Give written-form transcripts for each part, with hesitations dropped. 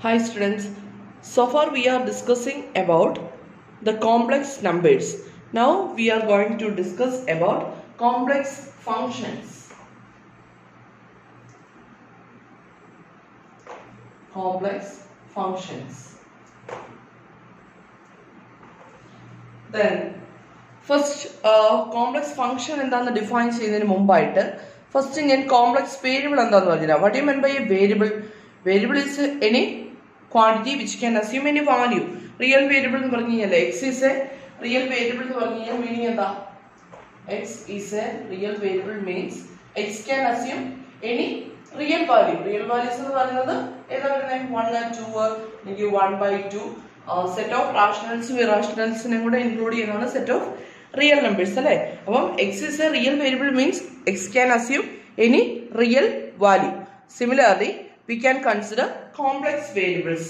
Hi students, so far we are discussing about the complex numbers. Now we are going to discuss about complex functions. Complex functions. Then first complex function എന്താന്ന് define ചെയ്യുന്നതിന് മുമ്പായിട്ട് first ഞാൻ complex variable എന്താന്ന് പറഞ്ഞുതരാം. What do you mean by a variable? Variable is any quantity which can assume any value. Real variable എന്ന് പറഞ്ഞു കഴിഞ്ഞാൽ x is a real variable എന്ന് പറഞ്ഞു കഴിഞ്ഞാൽ meaning എന്താ? X is a real variable means x can assume any real value. Real values എന്ന് പറയുന്നത് ഏതാ വരുന്നത്? 1 2 അല്ലെങ്കിൽ 1/2 set of rationals irrationals കൂടെ include ചെയ്യുന്നതാണ് set of real numbers അല്ലേ? അപ്പം x is a real variable means x can assume any real value. Similarly, we can consider complex variables.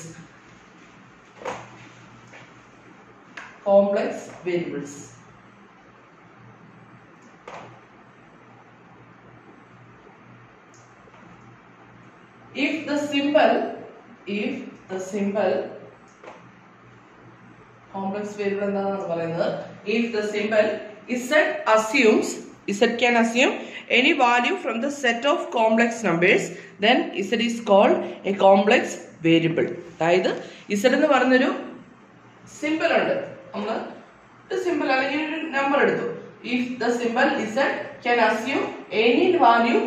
Complex variables. If the symbol complex variable എന്താണെന്ന് പറയുന്നത് if the symbol z assumes z can assume any value from the set of complex numbers, then z is called a complex variable. അതായത് z എന്ന് പറയുന്നൊരു simple ഉണ്ട്, നമ്മൾ ഒരു simple അല്ലെങ്കിൽ ഒരു നമ്പർ എടുത്തു. if the symbol z can assume any value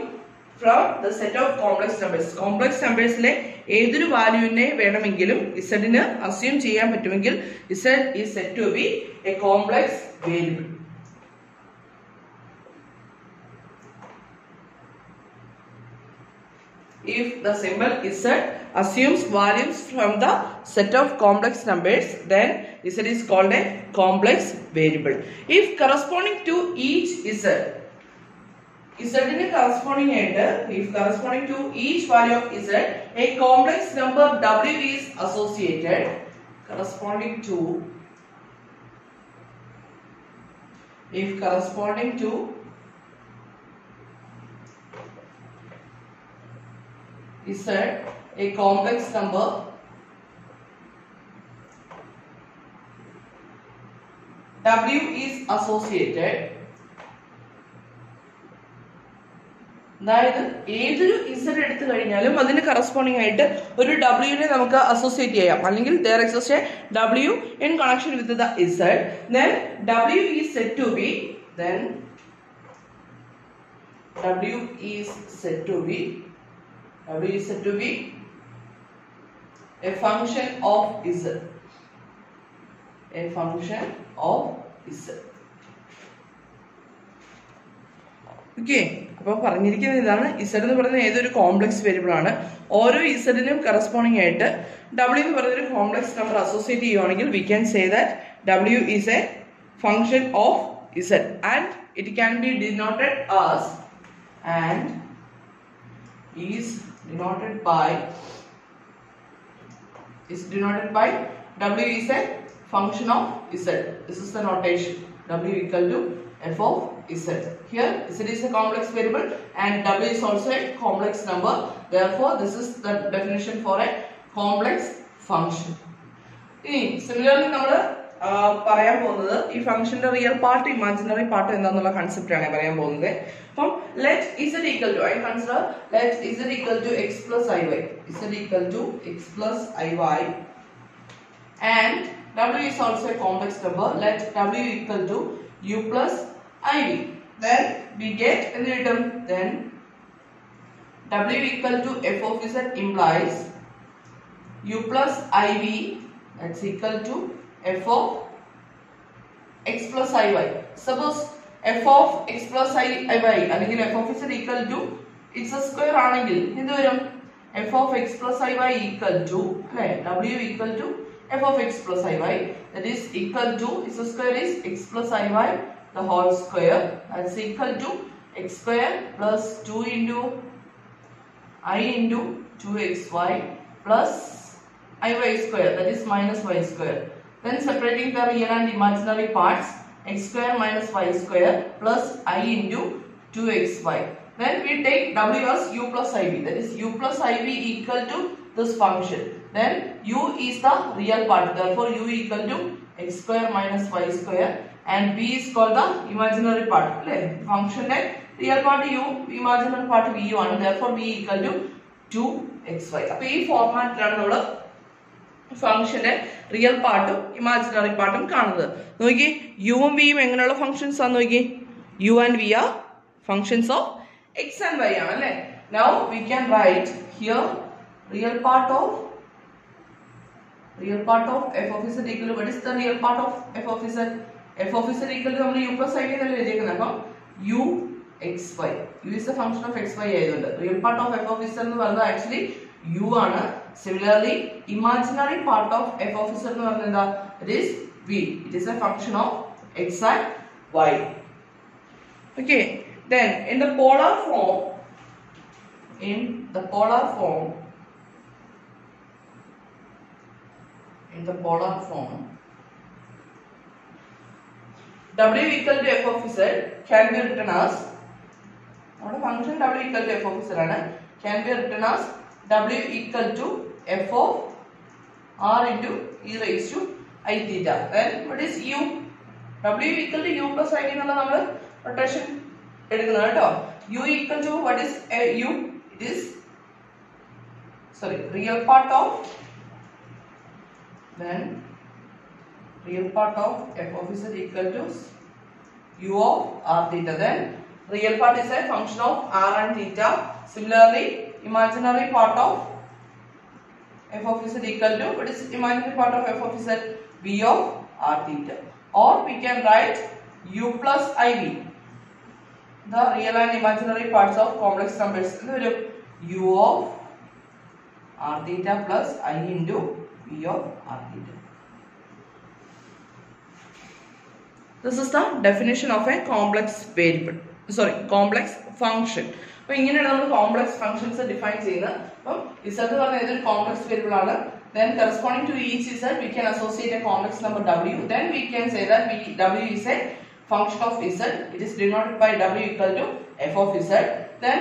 from the set of complex numbers, complex numbersലെ ഏതൊരു വാല്യൂവിനെ വേണമെങ്കിലും z ന് അസ്യൂം ചെയ്യാൻ പറ്റുമെങ്കിൽ z is said to be a complex variable. If the symbol z assumes values from the set of complex numbers, then z is called a complex variable. If corresponding to each z ന് corresponding ആയിട്ട്, if corresponding to each value of z a complex number w is associated, corresponding to if corresponding to z a complex number w is associated, അതായത് ഏതൊരു z എടുത്തു കഴിഞ്ഞാലും അതിന് corresponding ആയിട്ട് ഒരു w നെ നമുക്ക് അസോസിയേറ്റ് ചെയ്യാം, അല്ലെങ്കിൽ there exists a w in connection with the z, then w is said to be a function of z, a function of z. Okay, അപ്പോൾ പറഞ്ഞിരിക്കുന്നത് ഇതാണ്, z എന്ന് പറയുന്നത് ഏതൊരു കോംപ്ലക്സ് വേരിയബിൾ ആണ്. ഓരോ z-നും കറസ്പോണ്ടിങ് ആയിട്ട് w എന്ന് പറയുന്നൊരു കോംപ്ലക്സ് നമ്പർ അസോസിയേറ്റ് ചെയ്യുവാണെങ്കിൽ we can say that w is a function of z and it can be denoted as and is denoted by w is a function of z. This is the notation, w equal to f of z. Here z is a complex variable and w is also a complex number, therefore this is the definition for a complex function. ഇനി similarly നമ്മൾ പറയാൻ പോകുന്നത് ഈ ഫംഗ്ഷന്റെ real part imaginary part എന്താന്നുള്ള concept ആണ് പറയാൻ പോകുന്നത്. അപ്പം let z equal to, I consider let z equal to x plus iy, z equal to x plus iy, and w is also a complex number, let w equal to u plus iv, then we get in return then w equal to f of z implies u plus iv that's equal to f of x plus iy. Suppose f of x plus iy അല്ലെങ്കിൽ f of z equal to x square ആണെങ്കിൽ എന്ത് വരും? f of x plus iy equal to അല്ലേ, w equal to f of x plus iy, that is equal to x square is x plus iy the whole square, that's equal to x square plus 2 into I into 2xy plus iy square, that is minus y square. Then separating the real and imaginary parts, x square minus y square plus I into 2xy. Then we take w as u plus iv, that is u plus iv equal to this function. Then u is the real part. Therefore, u equal to x square minus y square, and b is called the imaginary part. Function real part u, imaginary part v ആണ്. Therefore, v equal to 2xy. അപ്പോൾ ഈ ഫോർമാറ്റിലാണ് നമ്മൾ ഫംഗ്ഷന്റെ real പാർട്ടും imaginary പാർട്ടും കാണുന്നത്. നോക്കി യുവും വിയും എങ്ങനെയുള്ള ഫംഗ്ഷൻസ് ആണ് നോക്കി. U and V are functions of X and Y ആണ് അല്ലേ. Now we can write here real part of f of z equal to what is the real part of f of z? f of z equal to നമ്മൾ u plus i എന്നല്ലേ എഴുതിയിരിക്കുന്നത്. അപ്പം u xy, u is the function of xy ആയതുകൊണ്ട് real part of f of z എന്ന് പറയുന്നത് actually u ആണ്. Similarly, imaginary part of f of z എന്ന് പറയുന്നത് എന്താ? It is v. It is a function of x and y. Okay. Then in the polar form, w equal to f of z can be written as, our function w equal to f of z ആണ്, can be written as w equal to f of r into e raised to I theta. Then what is u? W equal to u plus I എന്നുള്ള നമ്മൾ rotation എടുക്കുന്നത് കേട്ടോ. u equal to what is u? It is real part of, then real part of f of z equal to u of r theta. Then real part is a function of r and theta. Similarly, imaginary part of f of z equal to what is imaginary part of f of z? V of r theta. Or we can write u plus iv, the real and imaginary parts of complex numbers. U of r theta plus I into v of r theta. This is the definition of a complex variable. Complex function. അപ്പോൾ ഇങ്ങനെയാണ് നമ്മൾ complex functions define ചെയ്യുന്നത്. അപ്പം z എന്ന് പറഞ്ഞാൽ ഏതൊരു complex variable ആണ്. Then corresponding to each z we can associate a complex number w. Then we can say that w is a function of z. It is denoted by w equal to f of z. Then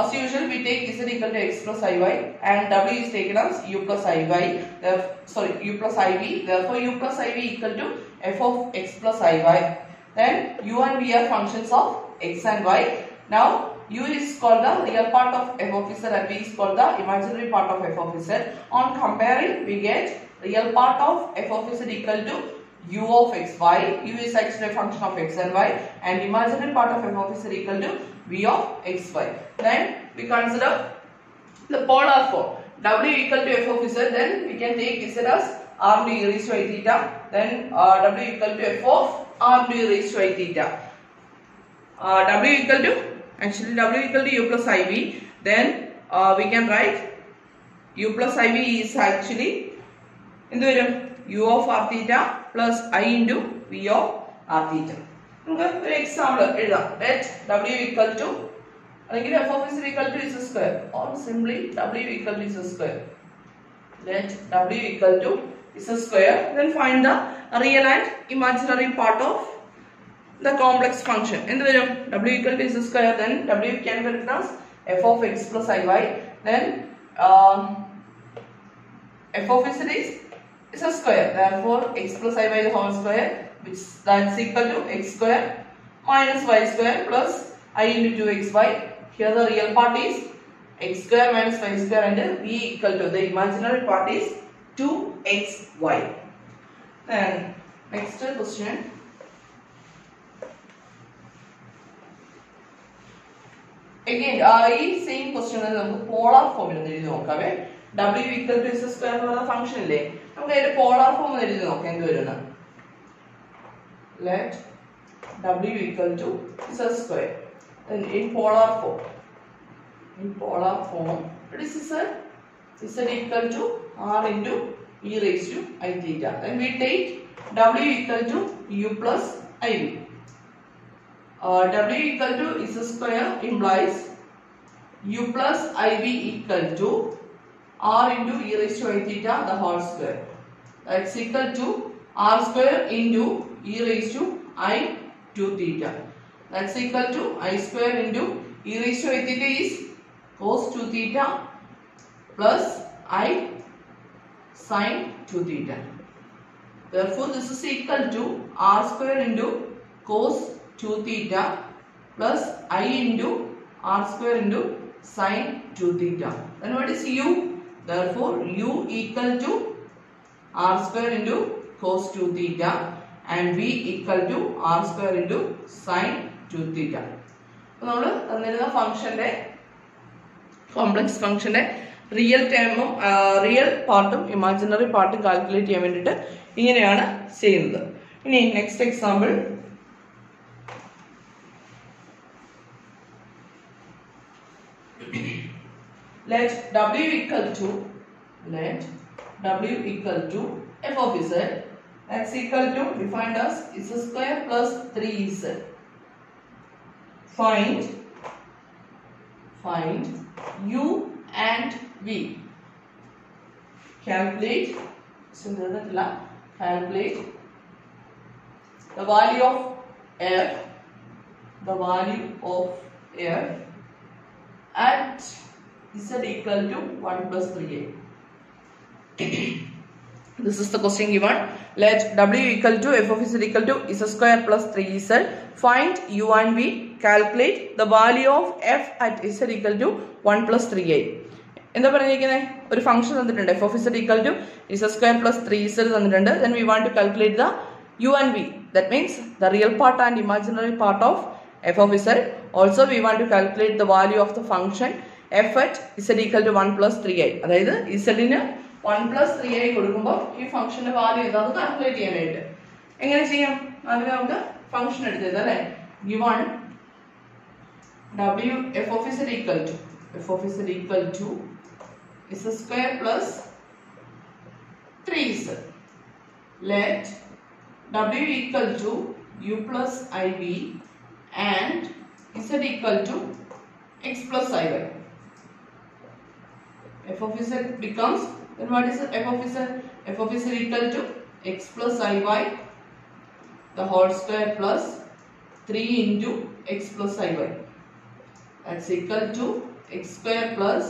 as usual we take z equal to x plus iy, and w is taken as u plus iy. U plus iv. Therefore u plus iv equal to f of x plus iy. Then u and v are functions of x and y. Now u is called the real part of f of z and v is called the imaginary part of f of z. On comparing, we get real part of f of z equal to u of xy. U is actually a function of x and y, and imaginary part of f of z equal to v of xy. Then we consider the polar form. W equal to f of z. Then we can take z as r into e raised to I theta. Then w equal to f of r into e raised to I theta. W equal to u plus iv. Then we can write u plus iv is actually u of r theta plus I into v of r theta. നമുക്ക് ഒരു example എഴുതാം. Let w equal to അല്ലെങ്കിൽ f of z equal to z square, or simply w equal to z square. Let w equal to z square. Then find the real and imaginary part of the complex function. എന്ത് വരും? w equal to z square. Then w can be written as f of x plus iy. Then f of z is z square. Therefore x plus iy the whole square, which that's equal to x square minus y square plus I into 2xy. Here the real part is x square minus y square, and v equal to the imaginary part is 2xy. Then next question. Again, ഈ same question നമുക്ക് polar ഫോമിൽ ഒന്ന് എഴുതി നോക്കാവേ. w equal to z square എന്നുള്ള function ഇല്ലേ, നമുക്ക് അതിന്റെ polar form ഒന്ന് എഴുതി നോക്കാം എന്ത് വരുന്ന. Let w equal to z square. Then in polar form, what is z? Z equal to r into e raised to I theta. Then we take w equal to u plus iv. W equal to z square implies u plus iv equal to r into e raised to I theta the whole square. That's equal to r square into e raised to I 2 theta. That's equal to I square into e raised to I theta is cos 2 theta plus I sin 2 theta. Therefore, this is equal to r square into cos 2 theta plus I into r square into sin 2 theta. Then what is u? Therefore, u equal to r square into cos 2 theta and v equal to r square into sin 2 theta. അപ്പോൾ നമ്മൾ തന്നിരുന്ന ഫംഗ്ഷന്റെ complex ഫംഗ്ഷന്റെ real ടേമും real പാർട്ടും imaginary പാർട്ടും calculate ചെയ്യാൻ വേണ്ടിയിട്ട് ഇങ്ങനെയാണ് ചെയ്യുന്നത്. ഇനി next example, let w equal to f of z, that's equal to, defined as z square plus 3z. Find u and v. Calculate the value of f at z equal to 1 plus 3a. This is the question given. Let w equal to f of z equal to z square plus 3z. Find u and v. Calculate the value of f at z equal to 1 plus 3a. എന്താ പറഞ്ഞിരിക്കുന്നത്? ഒരു function തന്നിട്ടുണ്ട്, f of z equal to z square plus 3z തന്നിട്ടുണ്ട്. Then we want to calculate the u and v. That means the real part and imaginary part of f of z. Also we want to calculate the value of the function f at z equal to 1 plus 3a. അതായത് z ന് 1 plus 3a കൊടുക്കുമ്പോൾ ഈ ഫംഗ്ഷന്റെ value ഏതാണെന്ന് calculate ചെയ്യാനായിട്ട് എങ്ങനെ ചെയ്യാം? അതിന് നമുക്ക് ഫംഗ്ഷൻ എടുത്തത് അല്ലേ, given w f of z equal to z square plus 3z. Let w equal to u plus iv and z equal to x plus iy. F of z becomes, then what is f of z? F of z equal to x plus iy the whole square plus 3 into x plus iy. That's equal to x square plus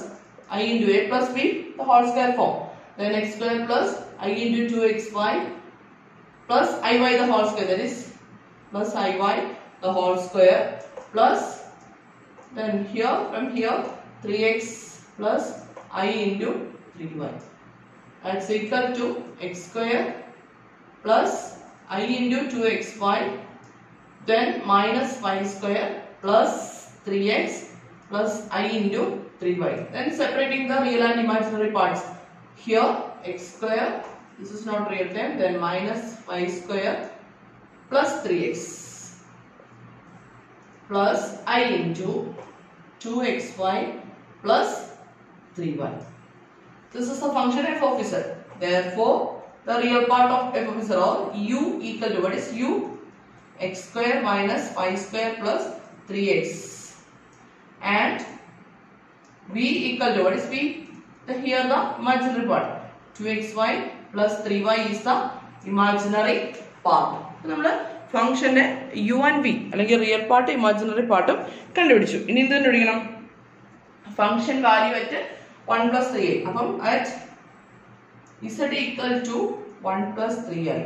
I into a plus b the whole square form. Then x square plus I into 2xy plus iy the whole square, that is plus iy the whole square plus, then here from here 3x plus I into 3y. That's equal to x square plus I into 2xy then minus y square plus 3x plus I into 3y. Then separating the real and imaginary parts. Here x square, this is not real term, then minus y square plus 3x plus I into 2xy plus 3y. This is the function f of z. Therefore, the real part of f of z or u equal to, what is u? X square minus y square plus 3x and v equal to, what is v? Here the imaginary part, 2xy plus 3y is the imaginary part. നമ്മുടെ ഫംഗ്ഷന്റെ u and v അല്ലെങ്കിൽ real പാർട്ടും imaginary പാർട്ടും കണ്ടുപിടിച്ചു. ഇനി എന്ത് കണ്ടുപിടിക്കണം? Function value at 1 plus 3a. അപ്പം at z equal to 1 plus 3i.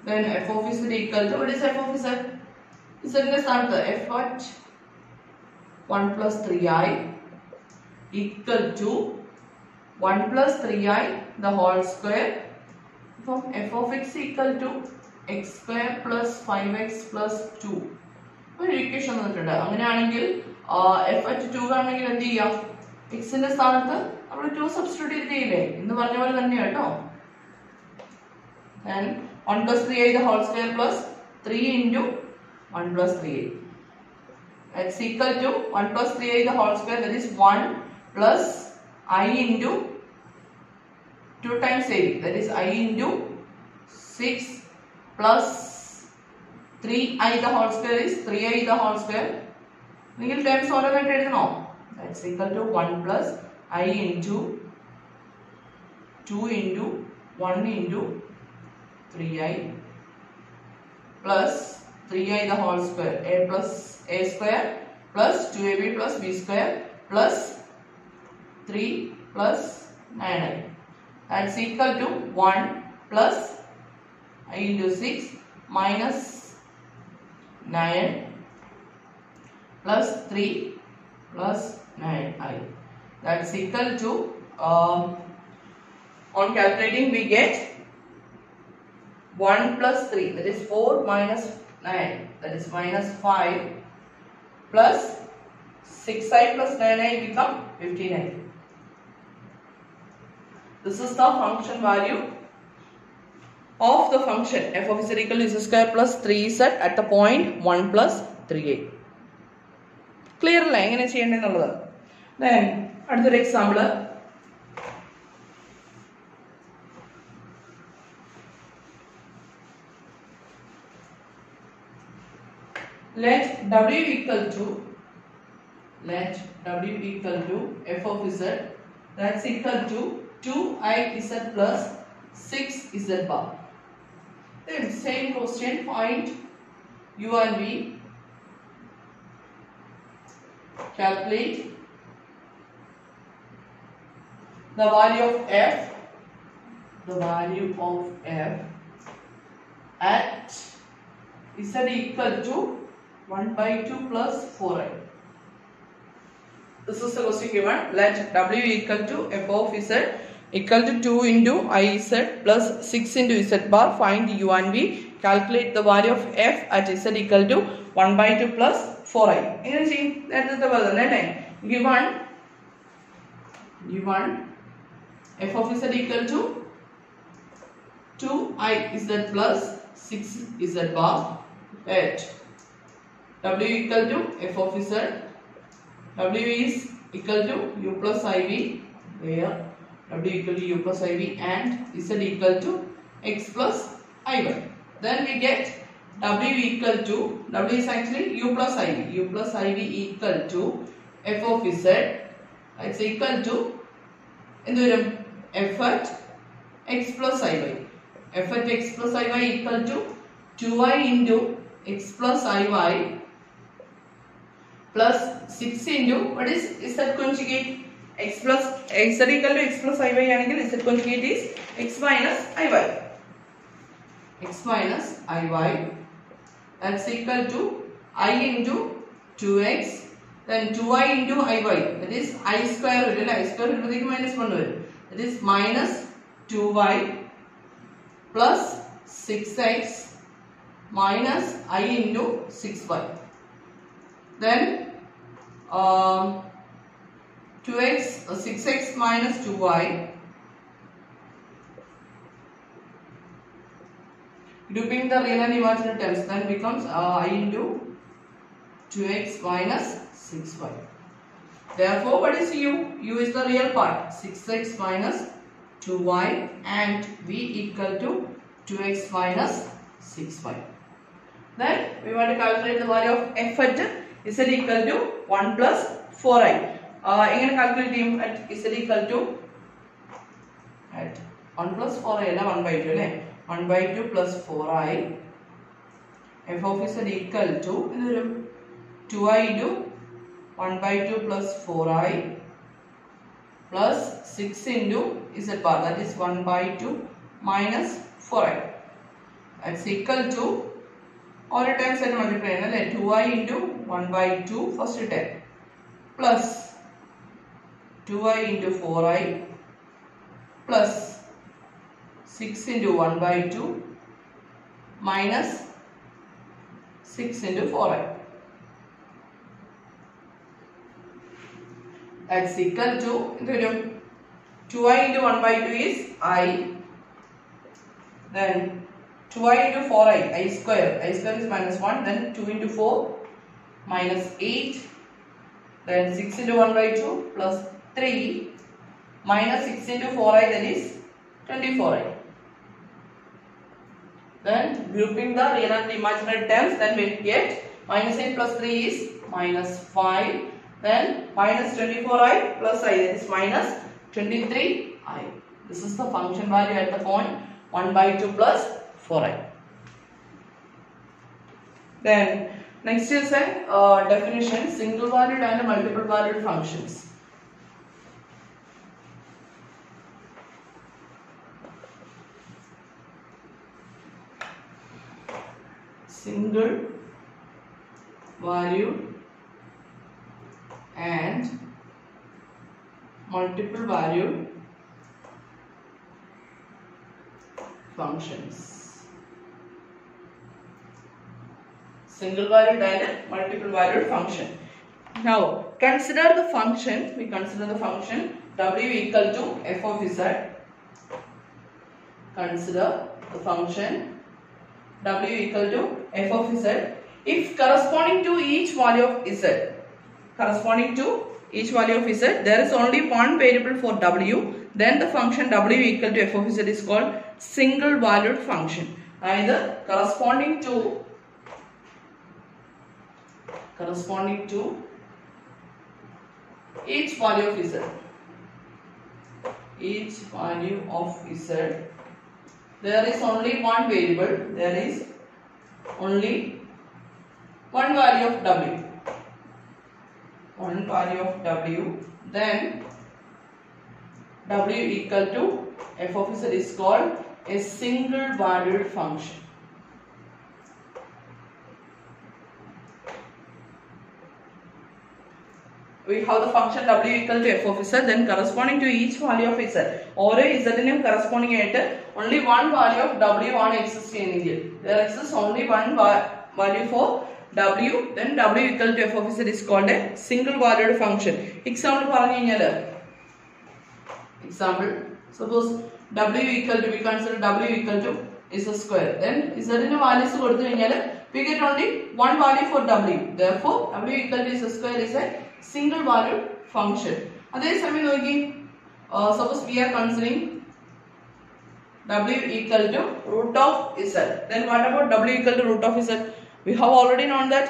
Then f of z equal to, what is f of z? Z ന്റെ സ്ഥാനത്ത് f at 1 plus 3i equal to 1 plus 3i the whole square. From f of x equal to x square plus 5x plus 2. ഒരു equation തന്നിട്ടുണ്ട്. അങ്ങനെയാണെങ്കിൽ f at 2 ആണെങ്കിൽ എന്ത് ചെയ്യാം? x ന്റെ സ്ഥാനത്ത് നമ്മൾ 2 സബ്സ്റ്റിറ്റ്യൂട്ട് ചെയ്യില്ലേ എന്ന് പറഞ്ഞ പോലെ തന്നെ കേട്ടോ. Then 1 plus 3i the whole square plus 3 into 1 plus 3i. That's equal to 1 plus 3i the whole square, that is 1 plus I into 2 times 8, that is I into 6 plus 3i the whole square is 3i the whole square. നിങ്ങൾ terms ഓരോന്നായിട്ട് എഴുതണോ? That's equal to 1 plus I into 2 into 1 into 3i plus 3i the whole square, a plus a square plus 2ab plus b square plus 3 plus 9i. That's equal to 1 plus I into 6 minus 9 plus 3 plus 9i. That's equal to on calculating we get 1 plus 3, that is 4 minus 9, that is minus 5 plus 6i plus 9i become 15i. This is the function value of the function f of z equal to z square plus 3z at the point 1 plus 3a. Clear അല്ലേ എങ്ങനെ ചെയ്യേണ്ടതെന്നുള്ളത്? Then അടുത്തൊരു example. Let w equal to f of z, that's equal to 2iz plus 6z bar. Then same question, find u and v, calculate the value of f at z equal to 1 by 2 plus 4i. This is the question given. Let w equal to f of z equal to 2 into iz plus 6 into z bar. Find u and v. Calculate the value of f at z equal to 1 by 2 plus 4i. That is the value. Given f of z equal to 2iz plus 6z bar at w equal to f of z. W is equal to u plus iv, where w equal to u plus iv and z equal to x plus iy. Then we get w equal to, w is actually u plus iv equal to f of z, it's equal to f at x plus iy. F at x plus iy equal to 2i into x plus iy plus 6 into, what is z conjugate? X plus z equal to x plus iy anengil z conjugate is x minus iy. That's equal to I into 2x, then 2i into iy, that is I square minus 1 that is minus 2y plus 6x minus I into 6y. Then 6x minus 2y, grouping the real and imaginary terms, then becomes I into 2x minus 6y. Therefore, what is u? U is the real part, 6x minus 2y, and v equal to 2x minus 6y. Then we want to calculate the value of f at z equal to 1 plus 4i. Again calculate at z equal to at 1 plus 4i 1 by 2 1 by 2 plus 4i. F of z equal to 2i into 1 by 2 plus 4i plus 6 into z bar, that is 1 by 2 minus 4i. That's equal to all the times I multiply 2i into 1 by 2 first term plus 2i into 4i plus 6 into 1 by 2 minus 6 into 4i. That's equal to 2i into 1 by 2 is I, then 2i into 4i, I square is minus 1, then 2 into 4 minus 8, then 6 into 1 by 2 plus 3 minus 6 into 4i, that is 24i. Then grouping the real and imaginary terms, then we get minus 8 plus 3 is minus 5, then minus 24i plus I, that is minus 23i. This is the function value at the point 1 by 2 plus 4i. Then next is a definition, single valued and multiple valued functions. single valued and multiple valued functions. Single valued and multiple valued function. Now consider the function. We consider the function w equal to f of z. Consider the function w equal to f of z if corresponding to each value of z. Corresponding to each value of z, there is only one variable for w. Then the function w equal to f of z is called single valued function. Either corresponding to each value of z. Each value of z, there is only one variable. There is only one value of w. One value of w. Then w equal to f of z is called a single valued function. We have the function w equal to f of z, then corresponding to each value of z. ഓരോ z നും corresponding ആയിട്ട് only one value of w ആണ് exist ചെയ്യുന്നെങ്കിൽ, there exists only one value for w, then w equal to f of z is called a single valued function. Example പറഞ്ഞു കഴിഞ്ഞാൽ, example, suppose w equal to, we consider w equal to z square, then z ന് values കൊടുത്തു കഴിഞ്ഞാൽ we get only one value for w. Therefore w equal to z square is a single valued function. അതേ സമയം നോക്കി, suppose we are considering w equal to root of z, then what about w equal to root of z? We have already known that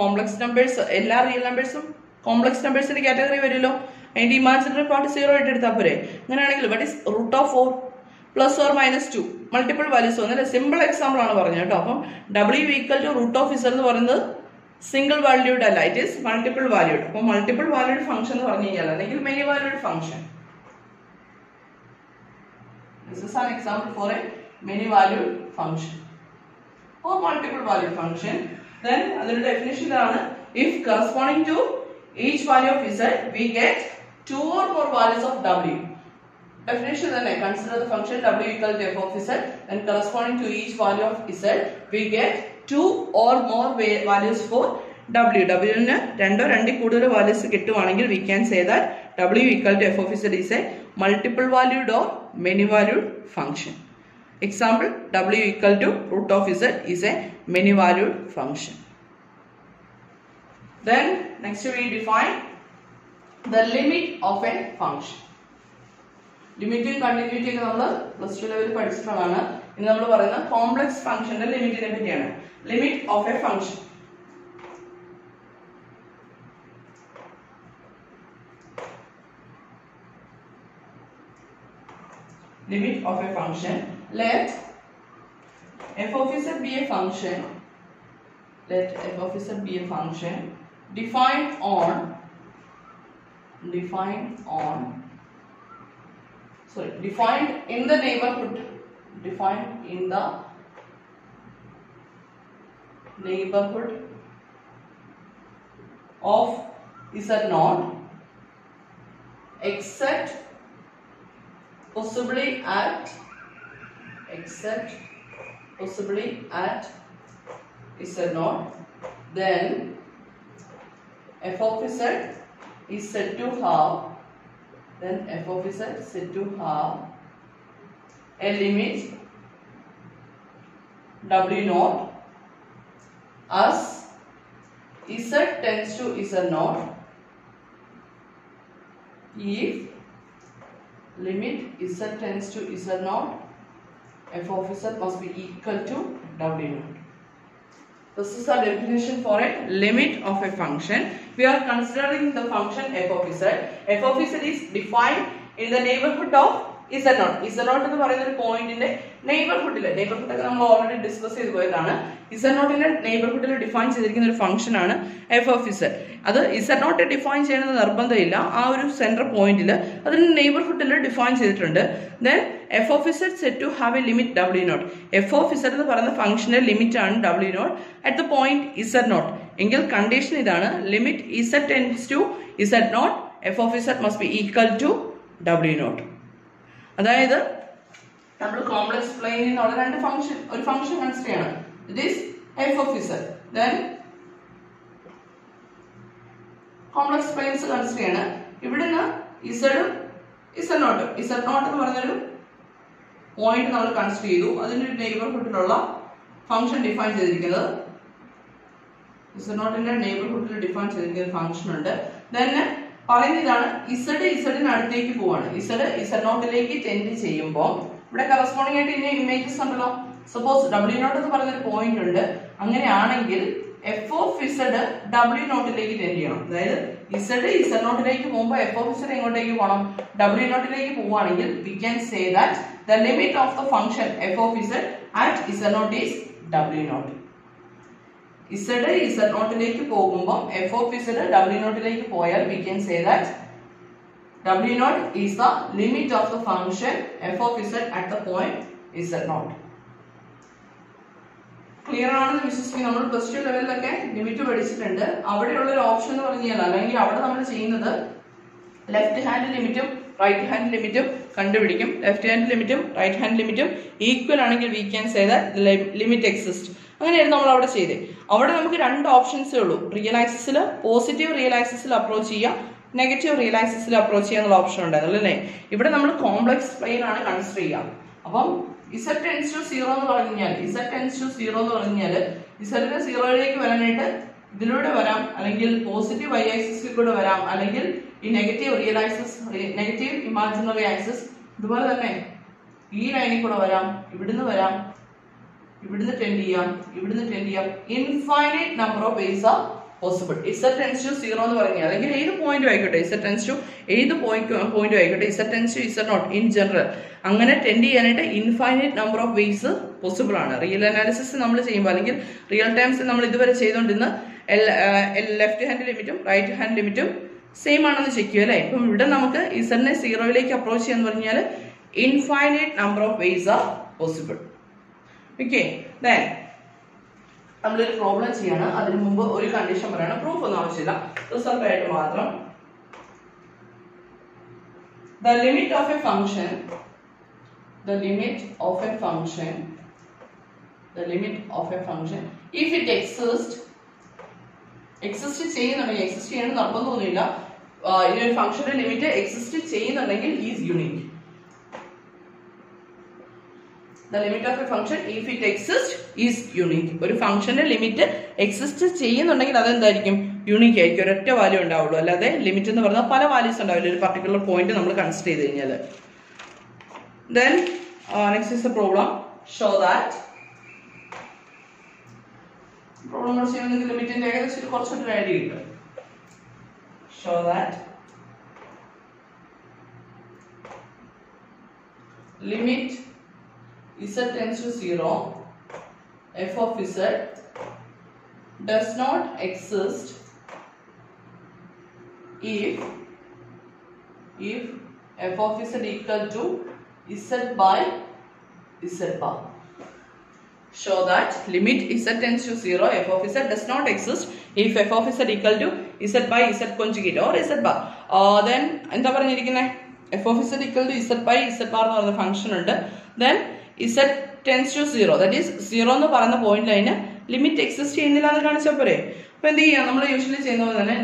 complex numbers, എല്ലാ real numbers complex numbers ന്റെ category വരുമല്ലോ. അതിന്റെ imaginary part 0 ആയിട്ട് എടുത്താൽ പോരെ. അങ്ങനെയാണെങ്കിൽ what is root of 4 plus or minus 2 multiple values വന്നിട്ട് simple example ആണ് പറഞ്ഞത് കേട്ടോ. അപ്പം w equal to root of z എന്ന് പറയുന്നത് സിംഗിൾ വാല്യൂഡ് അല്ല, ഇറ്റ് ഈസ് മൾട്ടിപ്പിൾ വാല്യൂഡ്. അപ്പോൾ മൾട്ടിപ്പിൾ വാല്യൂഡ് ഫംഗ്ഷൻ എന്ന് പറഞ്ഞു കഴിഞ്ഞാൽ അല്ലെങ്കിൽ many valued function. This is an example for a many valued function or multiple valued function. Then അതിന്റെ definition ഇതാണ്, if corresponding to each value of z we get two or more values of w. Definition തന്നെ, consider the function w equal to f of z, then corresponding to each value of z we get two or more values for w. w ന് രണ്ടോ രണ്ടിൽ കൂടുതൽ values കിട്ടുവാണെങ്കിൽ we can say that w equal to f of z is a multiple valued or many valued function. Example, w equal to root of z is a many valued function. Then next we define the limit of a function. ലിമിറ്റും continuity ഒക്കെ നമ്മൾ plus two ലെവലിൽ പഠിച്ചിട്ടുള്ളതാണ്. ഇനി നമ്മൾ പറയുന്ന complex ഫംഗ്ഷന്റെ ലിമിറ്റിനെ പറ്റിയാണ്. Limit of A function. Limit of a function. Let f of z be a function. Let f of z be a function defined in the neighborhood. Defined in the neighborhood of z naught, except possibly at z naught. Then f of z is said to have a limit w naught as z tends to z naught if limit z tends to z naught, f of z must be equal to w naught. This is our definition for a limit of a function. We are considering the function f of z. F of z is defined in the neighborhood of Z0. Z0 എന്ന് പറയുന്ന ഒരു പോയിന്റിന്റെ നെയ്ബർഹുഡിൽ ഒക്കെ നമ്മൾ already discuss ചെയ്ത് പോയതാണ്. Z0ന്റെ നെയ്ബർഹുഡിൽ define ചെയ്തിരിക്കുന്ന ഒരു ഫംഗ്ഷൻ ആണ് f of z. അത് Z0 ഡിഫൈൻ ചെയ്യണമെന്ന് നിർബന്ധമില്ല. ആ ഒരു സെന്റർ പോയിന്റിൽ അതിന്റെ നെയ്ബർഹുഡിൽ ഡിഫൈൻ ചെയ്തിട്ടുണ്ട്. Then f of z set to have a limit w0. f of z എന്ന് പറയുന്ന ഫംഗ്ഷന്റെ ലിമിറ്റ് ആണ് w0 at the point z0. എങ്കിൽ കണ്ടീഷൻ ഇതാണ്, limit z tends to z0 f of z must be equal to w0. അതായത് നമ്മൾ complex പ്ലെയിനിൽ നിന്നുള്ള ഒരു ഫംഗ്ഷൻ കൺസിഡർ ചെയ്യണം. It is f of z. Then complex planes consider ചെയ്യണം. ഇവിടുന്ന് z-ഉം z0 എന്ന് പറഞ്ഞൊരു പോയിന്റ് നമ്മൾ കൺസിഡർ ചെയ്തു. അതിന്റെ ഒരു നെയ്ബർഹുഡിലുള്ള ഫംഗ്ഷൻ ഡിഫൈൻ ചെയ്തിരിക്കുന്നത് z0ന്റെ നെയ്ബർഹുഡിൽ ഡിഫൈൻ ചെയ്തിരിക്കുന്ന ഫംഗ്ഷൻ ഉണ്ട്. ദെൻ പറയുന്നതാണ് z അടുത്തേക്ക് പോവാണ്. z0ലേക്ക് ടെൻഡ് ചെയ്യുമ്പോൾ ഇവിടെ കറസ്പോണ്ടിങ് ആയിട്ട് ഇനി ഇമേജസ് ഉണ്ടല്ലോ. സപ്പോസ് w0 എന്ന് പറയുന്നൊരു പോയിന്റ് ഉണ്ട്. അങ്ങനെയാണെങ്കിൽ f of z w0ലേക്ക് ടെൻഡ് ചെയ്യണം. അതായത് z0ലേക്ക് പോകുമ്പോൾ f of z എങ്ങോട്ടേക്ക് പോകണം? w0ലേക്ക് പോവുകയാണെങ്കിൽ we can say that the limit of the function f of z at z0 is w0. z0ലേക്ക് പോകുമ്പോൾ f of z w0ലേക്ക് പോയാൽ we can say that w0 is the limit of the function f of z at the point z0. Clear ആണെന്ന് വിശ്വസിക്കുന്നു. നമ്മൾ plus two ലെവലിലൊക്കെ limit പഠിച്ചിട്ടുണ്ട്. അവിടെയുള്ള ഒരു option എന്ന് പറഞ്ഞാൽ, അല്ലെങ്കിൽ അവിടെ നമ്മൾ ചെയ്യുന്നത് ലെഫ്റ്റ് ഹാൻഡ് ലിമിറ്റും റൈറ്റ് ഹാൻഡ് ലിമിറ്റും കണ്ടുപിടിക്കും. ലെഫ്റ്റ് ഹാൻഡ് ലിമിറ്റും റൈറ്റ് ഹാൻഡ് ലിമിറ്റും ഈക്വൽ ആണെങ്കിൽ we can say that limit exists. അങ്ങനെയായിരുന്നു നമ്മൾ അവിടെ ചെയ്തത്. അവിടെ നമുക്ക് രണ്ട് ഓപ്ഷൻസേ ഉള്ളൂ. റിയൽ ആക്സിസിൽ പോസിറ്റീവ് റിയൽ ആക്സിസിൽ അപ്രോച്ച് ചെയ്യുക, നെഗറ്റീവ് റിയൽ ആക്സിസിൽ അപ്രോച്ച് ചെയ്യുക എന്നുള്ള ഓപ്ഷൻ ഉണ്ടായിരുന്നു അല്ലേ. ഇവിടെ നമ്മൾ കോംപ്ലക്സ് പ്ലെയിൻ ആണ് കൺസിഡർ ചെയ്യുക. അപ്പം z tends to 0 എന്ന് പറഞ്ഞാൽ z-ന് 0യിലേക്ക് വരാനായിട്ട് ഇതിലൂടെ വരാം, അല്ലെങ്കിൽ പോസിറ്റീവ് y ആക്സിസിൽ കൂടെ വരാം, അല്ലെങ്കിൽ ഈ negative real axis, negative imaginary axis ഇതുപോലെ തന്നെ ഈ ലൈനിൽ കൂടെ വരാം, ഇവിടുന്ന് വരാം, ഇവിടുന്ന് ടെൻഡ് ചെയ്യാം. Infinite number of ways R possible. z tends to 0 എന്ന് പറഞ്ഞാൽ, അല്ലെങ്കിൽ ഏത് പോയിന്റും ആയിക്കോട്ടെ, z tends to ഏത് പോയിന്റും ആയിക്കോട്ടെ, z tends to z0 in general, അങ്ങനെ ടെൻഡ് ചെയ്യാനായിട്ട് infinite number of ways possible ആണ്. റിയൽ അനാലിസിസ് നമ്മൾ ചെയ്യുമ്പോൾ, അല്ലെങ്കിൽ റിയൽ ടൈംസ് നമ്മൾ ഇതുവരെ ചെയ്തുകൊണ്ടിരുന്ന ലെഫ്റ്റ് ഹാൻഡ് ലിമിറ്റും റൈറ്റ് ഹാൻഡ് ലിമിറ്റും സെയിം ആണെന്ന് ചെക്ക് ചെയ്യും അല്ലേ. ഇപ്പം ഇവിടെ നമുക്ക് z-നെ 0യിലേക്ക് അപ്രോച്ച് ചെയ്യാന്ന് പറഞ്ഞാൽ infinite number of ways R possible. Okay, then നമ്മളൊരു പ്രോബ്ലം ചെയ്യാണ്. അതിനു മുമ്പ് ഒരു കണ്ടീഷൻ പറയണം. പ്രൂഫ് ഒന്നും ആവശ്യമില്ല, റിസൾട്ട് ആയിട്ട് മാത്രം. The limit of a function if it exists ചെയ്യുന്നുണ്ടെങ്കിൽ, എക്സിസ്റ്റ് ചെയ്യണം നിർബന്ധമൊന്നുമില്ല, ഈ ഒരു ഫംഗ്ഷന്റെ ലിമിറ്റ് എക്സിസ്റ്റ് ചെയ്യുന്നുണ്ടെങ്കിൽ is unique. The limit of a function if it exists is unique. ഒരു ഫംഗ്ഷന്റെ ലിമിറ്റ് എക്സിസ്റ്റ് ചെയ്യുന്നുണ്ടെങ്കിൽ അതെന്തായിരിക്കും? യൂണിക് ആയിരിക്കും, ഒരൊറ്റ വാല്യൂ ഉണ്ടാവുള്ളൂ. അല്ലാതെ ലിമിറ്റ് എന്ന് പറഞ്ഞാൽ പല വാല്യൂസ് ഉണ്ടാവില്ല ഒരു പർട്ടിക്കുലർ പോയിന്റ് നമ്മൾ കൺസിഡർ ചെയ്ത് കഴിഞ്ഞാൽ. Then next is the problem. Show that problem ചെയ്യുന്നെങ്കിൽ ലിമിറ്റിന്റെ ഏകദേശം കുറച്ചൊരു ഐഡിയ കിട്ടും. Show that limit z tends to 0 f of z does not exist if f of z equal to z by z bar. Show that limit z tends to 0 f of z does not exist if f of z equal to z by z conjugate or z bar. Then എന്താ പറഞ്ഞിരിക്കുന്നത്? f of z equal to z by z bar എന്ന് പറയുന്ന function ഉണ്ട്. Then z tends to 0, that is 0 എന്ന് പറയുന്ന point line limit exist ചെയ്യുന്നില്ല എന്ന് കാണിച്ചാൽ പോരെ. അപ്പൊ എന്ത് ചെയ്യാം? നമ്മൾ യൂഷ്വലി ചെയ്യുന്ന പോലെ തന്നെ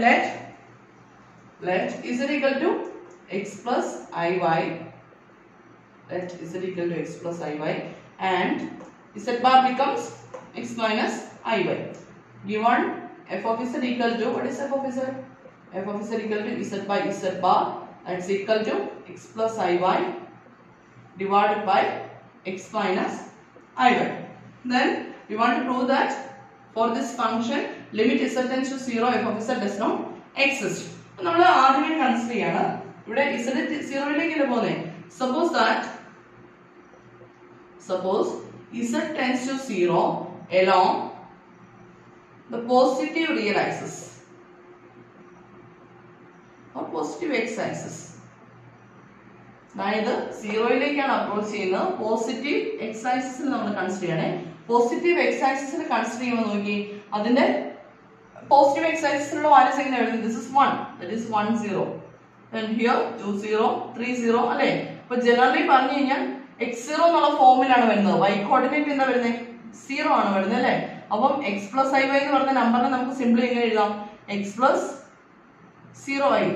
let z equal to x plus iy, and z bar becomes x minus iy. Given f of z equal to, what is f of z? F of z equal to z by z bar, that's equal to x plus iy divided by x minus iy. Then we want to prove that for this function limit z tends to 0 f of z does not exist. നമ്മൾ ആദ്യമേ consider ചെയ്യാണ്. ഇവിടെ z 0യിലേക്കല്ലേ പോകുന്നത്. Suppose z tends to 0 along the positive real axis or positive x axis. അതായത് സീറോയിലേക്കാണ് approach ചെയ്യുന്നത്. Positive X ആക്സിസിൽ നമ്മൾ consider ചെയ്യണേ. പോസിറ്റീവ് എക്സ് ആക്സിസിൽ കൺസിഡർ ചെയ്യുമ്പോൾ നോക്കി അതിന്റെ പോസിറ്റീവ് എക്സ് ആക്സിസിലുള്ള വാല്യൂസ് എങ്ങനെ എഴുതുന്നത്? This is 1, that is 1 0, then here 2 0 3 0 അല്ലേ? അപ്പോൾ ജനറലി പറഞ്ഞു കഴിഞ്ഞാൽ x0 എന്നുള്ള ഫോമിലാണ് വരുന്നത്. y കോർഡിനേറ്റ് എന്താ വരുന്നത്? 0 ആണ് വരുന്നത് അല്ലേ? അപ്പം x plus iy എന്ന് പറഞ്ഞ നമ്പറിനെ നമുക്ക് സിംപ്ലി എങ്ങനെ എഴുതാം? x plus 0i.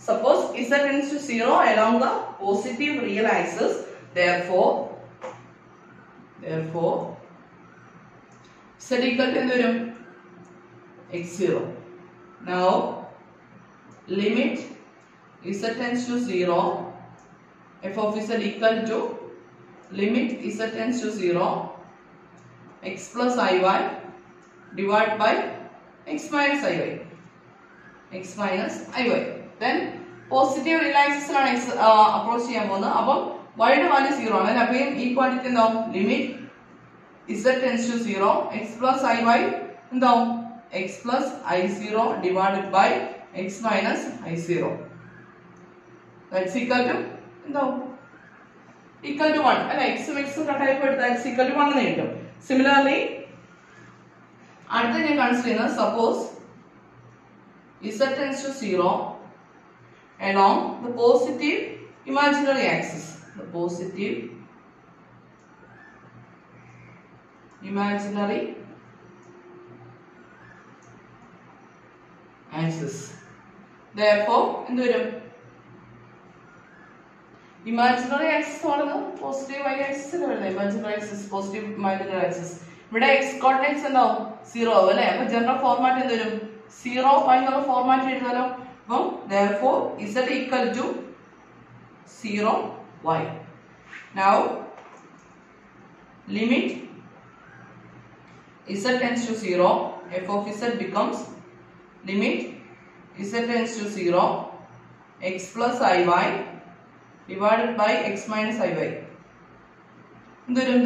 Suppose z tends to 0 along the positive real axis, therefore z equal to എന്ത് വരും? x0. Now limit z tends to 0, f of z equal to limit z tends to 0 x plus iy divided by x minus iy. Then positive real axis ആണ് x approach ചെയ്യാൻ പോകുന്നത്. അപ്പം y യുടെ value 0 ആണ്. അപ്പോൾ ഈ quantity എന്താവും? Limit z tends to 0 x plus iy എന്താവും? x plus i0 divided by x minus i0. That's equal to എന്താവും? Equal to 1 അല്ല? x ഉം x ഉം കട്ടായി പോയിട്ട് that's equal to 1 എന്ന് കിട്ടും. Similarly അടുത്ത ഞാൻ കൺസിഡർ ചെയ്യുന്നത് suppose z tends to 0 along the positive imaginary axis. The positive imaginary axis. Therefore എന്ത് വരും? ഇമാജിനറി ആക്സിസ് ആണ് പോസിറ്റീവ് y ആക്സിസിൽ വരുന്നത്. Imaginary axis positive imaginary axis. ഇവിടെ x കോർഡിനേറ്റ്സ് എന്താവും? 0 ആവും അല്ലേ? അപ്പോൾ ജനറൽ ഫോർമാറ്റ് എന്ത് വരും? 0 y എന്നുള്ള ഫോർമാറ്റ് എഴുതാലോ. അപ്പം therefore z equal to 0y. Now limit z tends to 0, f of z becomes limit z tends to 0 x plus iy divided by x minus iy.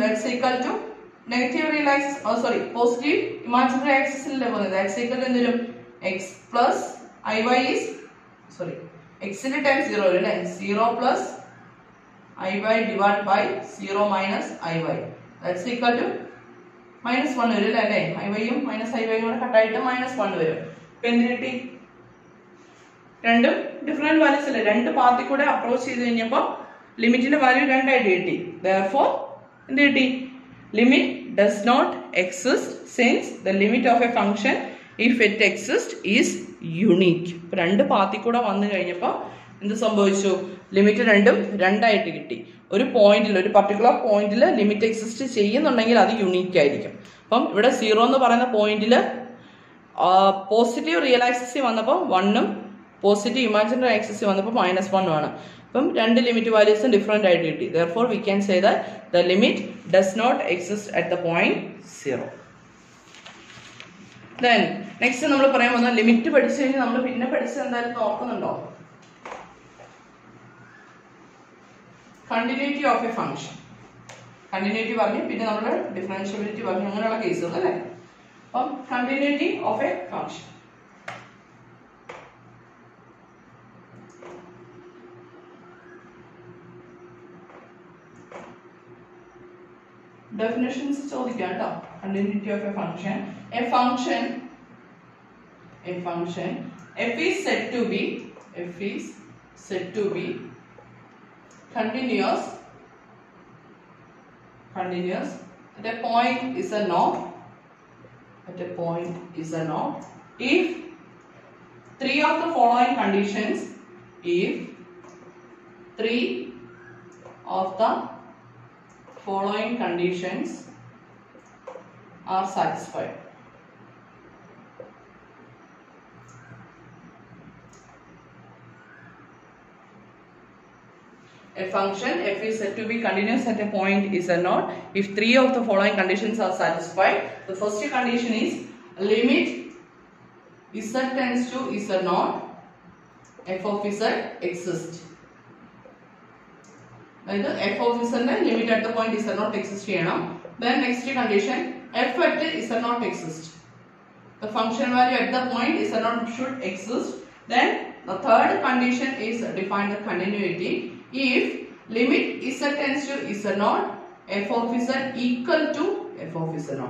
That's equal to negative real axis, positive imaginary axis il level. That's equal to x plus iy is x in times 0 ile 0 plus iy divided by 0 minus iy. That's equal to minus 1 വരും അല്ലേ? iy ഉം minus iy കൂടെ കട്ടായിട്ട് minus 1 വരും. ഇപ്പൊ എന്ത് കിട്ടി? രണ്ടും different values അല്ലേ? രണ്ട് പാത്തിൽ കൂടെ അപ്രോച്ച് ചെയ്ത് കഴിഞ്ഞപ്പോൾ ലിമിറ്റിന്റെ വാല്യൂ രണ്ടായിട്ട് കിട്ടി. therefore എന്ത് കിട്ടി? limit does not exist since the limit of a function if it exists is unique. ഇപ്പൊ രണ്ട് പാത്തിൽ കൂടെ വന്നു കഴിഞ്ഞപ്പോൾ എന്ത് സംഭവിച്ചു? ലിമിറ്റ് രണ്ടും രണ്ടായിട്ട് കിട്ടി. ഒരു പോയിന്റിൽ, ഒരു പർട്ടിക്കുലർ പോയിന്റിൽ ലിമിറ്റ് എക്സിസ്റ്റ് ചെയ്യുന്നുണ്ടെങ്കിൽ അത് യുണീക്ക് ആയിരിക്കും. അപ്പം ഇവിടെ 0 എന്ന് പറയുന്ന പോയിന്റിൽ പോസിറ്റീവ് റിയൽ ആക്സിസിൽ വന്നപ്പോൾ 1ഉം പോസിറ്റീവ് ഇമാജിനറി ആക്സിസിൽ വന്നപ്പോൾ -1 ആണ്. അപ്പം രണ്ട് ലിമിറ്റ് വാല്യൂസും ഡിഫറെന്റ് ആയിട്ട് കിട്ടി. therefore we can say that the limit does not exist at the point 0. then next നമ്മൾ പറയാൻ പോകുന്ന ലിമിറ്റ് പഠിച്ചു കഴിഞ്ഞാൽ നമ്മൾ പിന്നെ പഠിച്ചത് എന്തായാലും നോക്കുന്നുണ്ടോ? Continuity of A function. Continuity പറഞ്ഞു, പിന്നെ നമ്മുടെ ഡിഫറൻഷ്യബിലിറ്റി പറഞ്ഞു, അങ്ങനെയുള്ള കേസുകൾ അല്ലേ? അപ്പം continuity of A function. Definitions ചോദിക്കാം കേട്ടോ. Continuity of A function. A function f is said to be continuous at a point is a naught if three of the following conditions are satisfied. A function f is said to be continuous at a point is a knot if three of the following conditions are satisfied. The first condition is limit z tends to z naught f of z exists. അതായത് f of z ന്റെ limit at the point z0 exist ചെയ്യണം. Then next condition, f at z0 exist. The function value at the point z0 should exist. Then the third condition is define the continuity. If limit z tends to z0, f of z equal to f of z0,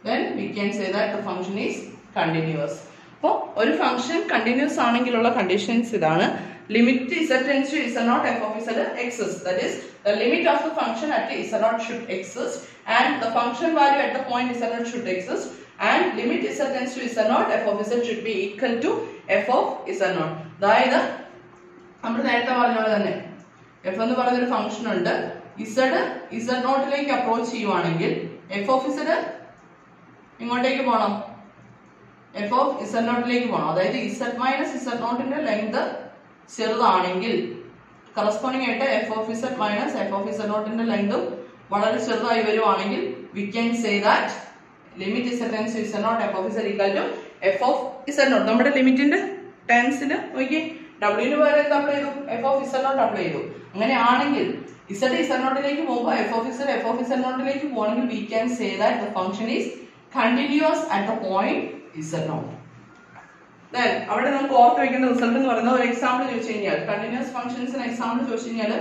then we can say that the function is continuous. അപ്പോൾ ഒരു function continuous ആണെങ്കിലുള്ള conditions ഇതാണ്. Limit z tends to z0, f of z exists. That is, the limit of the function at z0 should exist, and the function value at the point z0 should exist, and limit z tends to z0, f of z should be equal to f of z0. അതായത് നമ്മൾ നേരത്തെ പറഞ്ഞ പോലെ തന്നെ f എന്ന് പറയുന്ന ഒരു function ഉണ്ട്. z0ലേക്ക് അപ്രോച്ച് ചെയ്യുവാണെങ്കിൽ f of z ഇങ്ങോട്ടേക്ക് പോകണം, f of z0ലേക്ക് പോകണം. അതായത് z മൈനസ് z0ന്റെ ലെങ്ത് ചെറുതാണെങ്കിൽ കറസ്പോണ്ടിങ് ആയിട്ട് f of z minus f of z0ന്റെ ലെങ്തും വളരെ ചെറുതായി വരുവാണെങ്കിൽ we can say that limit z tends to z0, f of z equal to f of z0. നമ്മുടെ ലിമിറ്റിന്റെ ടെൻസിൽ നോക്കി w ന് പകരം എന്താ അപ്ലൈ ചെയ്തു? f of z0 അപ്ലൈ ചെയ്തു. അങ്ങനെയാണെങ്കിൽ z z0ലേക്ക് പോകുമ്പോൾ f of z0ലേക്ക് പോകണമെങ്കിൽ we can say that the function is continuous at the point z0. Then അവിടെ നമുക്ക് ഓർത്ത് വയ്ക്കേണ്ട റിസൾട്ട് എന്ന് പറയുന്നത് ഒരു എക്സാമ്പിൾ ചോദിച്ചു കഴിഞ്ഞാൽ കണ്ടിന്യൂസ് ഫംഗ്ഷൻസിന് എക്സാമ്പിൾ ചോദിച്ചു കഴിഞ്ഞാൽ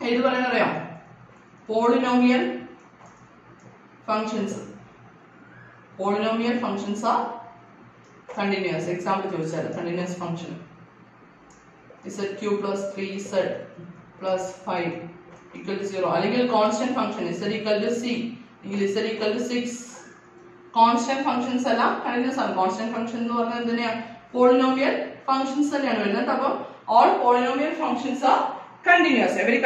ഏത് പറയുന്നത് അറിയാം? Polynomial functions. Polynomial functions are continuous. Example ചോദിച്ചാൽ continuous function z³ plus 3z plus 5 equal to 0, അല്ലെങ്കിൽ constant function z equal to c, അല്ലെങ്കിൽ z equal to 6. Constant functions എല്ലാം കണ്ടിന്യൂസ് ആണ്. കോൺസ്റ്റന്റ് ഫംഗ്ഷൻ എന്ന് പറഞ്ഞാൽ എന്തിനാണ്? പോളിനോമിയൽ ഫംഗ്ഷൻസ് തന്നെയാണ് വരുന്നത്. അപ്പോൾ all polynomial functions are continuous. Every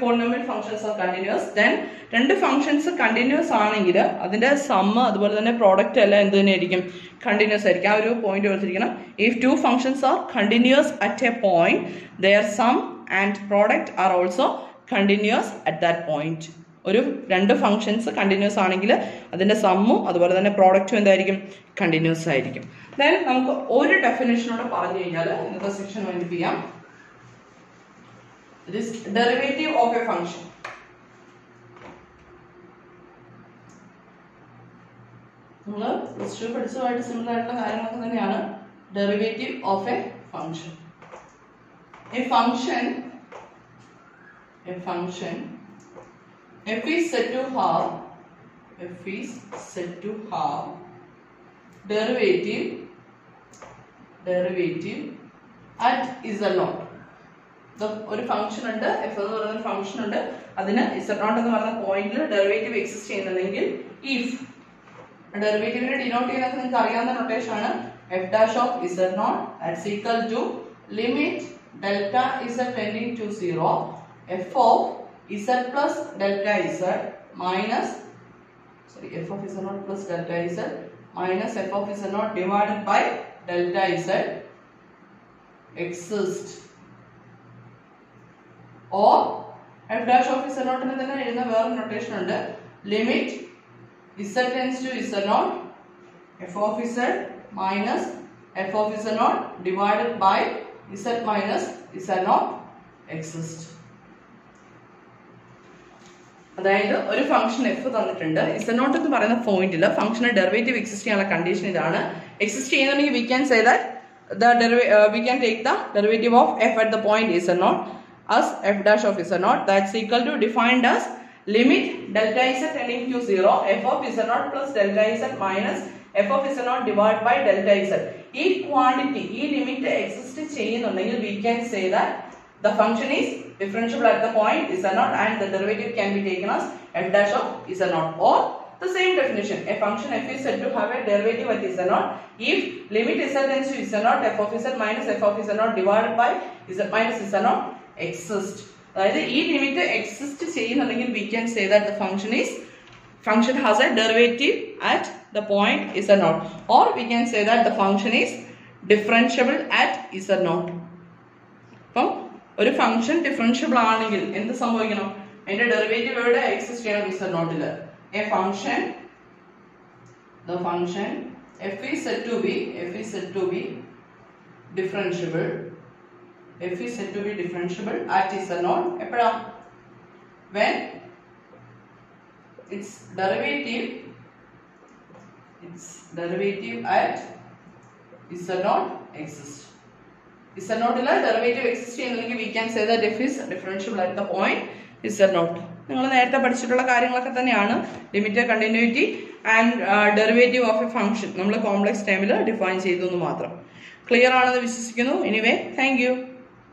polynomial functions are continuous. Then രണ്ട് ഫംഗ്ഷൻസ് കണ്ടിന്യൂസ് ആണെങ്കിൽ അതിന്റെ സം അതുപോലെ തന്നെ പ്രോഡക്റ്റ് എല്ലാം എന്ത് തന്നെയായിരിക്കും? കണ്ടിന്യൂസ് ആയിരിക്കും. ആ ഒരു പോയിന്റ് ഓർത്തിരിക്കണം. If two functions are continuous at a point, their sum and product are also continuous at that point. ഒരു രണ്ട് ഫംഗ്ഷൻസ് കണ്ടിന്യൂസ് ആണെങ്കിൽ അതിന്റെ സമ്മും അതുപോലെ തന്നെ പ്രോഡക്റ്റും എന്തായിരിക്കും? കണ്ടിന്യൂസ് ആയിരിക്കും. ദെൻ നമുക്ക് ഒരു ഡെഫിനിഷനോടെ പറഞ്ഞു കഴിഞ്ഞാൽ ഇന്നത്തെ സെക്ഷൻ വൈൻഡപ്പ് ചെയ്യാം. It is derivative of a function. നമ്മൾ പ്ലസ് ടു പഠിച്ചതുമായിട്ട് സിമിലർ ആയിട്ടുള്ള കാര്യങ്ങളൊക്കെ തന്നെയാണ്. Derivative of A function. A function f is said to have derivative at z0. ഒരു ഫംഗ്ഷൻ ഉണ്ട്, f എന്ന് പറയുന്ന ഫംഗ്ഷൻ ഉണ്ട്, അതിന് z0 എന്ന് പറയുന്ന പോയിന്റിൽ ഡെറിവേറ്റീവ് എക്സിസ്റ്റ് ചെയ്യുന്നുണ്ടെങ്കിൽ ഇഫ് ഡെറിവേറ്റീവിനെ ഡിനോട്ട് ചെയ്യുന്നത് നിങ്ങൾക്ക് അറിയാവുന്ന നൊട്ടേഷൻ ആണ് f dash of z0 that's equal to limit delta z tending to 0 f of z plus delta z minus f of z0 plus delta z minus f of z0 divided by delta z exist. Or f dash of z0 നെ തന്നെ എഴുതുന്ന വേറെ notation ഉണ്ട്. Limit z tends to z0 f of z minus f of z0 divided by z minus z0 exist. അതായത് ഒരു function f തന്നിട്ടുണ്ട്, z0 എന്ന് പറയുന്ന പോയിന്റിൽ ഫംഗ്ഷന് ഡെറിവേറ്റീവ് എക്സിസ്റ്റ് ചെയ്യാനുള്ള കണ്ടീഷൻ ഇതാണ്. എക്സിസ്റ്റ് ചെയ്യുന്നുണ്ടെങ്കിൽ we can say that we can take the derivative of f at the point z0 as f dash of z0 that's equal to defined as limit delta z tending to 0 f of z0 plus delta z minus f of z0 divided by delta z. ഈ quantity ഈ limit exist ചെയ്യുന്നുണ്ടെങ്കിൽ we can say that the function is differentiable at the point z0 and the derivative can be taken as f dash of z0. Or the same definition, a function f is said to have a derivative at z0 if limit z tends to z0 f of z minus f of z0 divided by z minus z0 exist. അതായത് ഈ limit exist ചെയ്യുന്നുണ്ടെങ്കിൽ we can say that the function has a derivative at the point z0, or we can say that the function is differentiable at z0. അപ്പം ഒരു function differentiable ആണെങ്കിൽ എന്ത് സംഭവിക്കണം? അതിന്റെ derivative എവിടെ എക്സിസ്റ്റ് ചെയ്യണം? z0 ല്. The function f is said to be differentiable f is said to be differentiable at z naught എപ്പോഴാ? when its derivative at z naught exists. z naught ila derivative exist ചെയ്യുന്നെങ്കിൽ we can say that f is differentiable at the point z naught. നിങ്ങൾ നേരത്തെ പഠിച്ചിട്ടുള്ള കാര്യങ്ങളൊക്കെ തന്നെയാണ്. Limit, continuity and derivative of A function നമ്മൾ complex ടൈമിൽ define ചെയ്തു എന്ന് മാത്രം. ക്ലിയർ ആണെന്ന് വിശ്വസിക്കുന്നു. Anyway, thank you.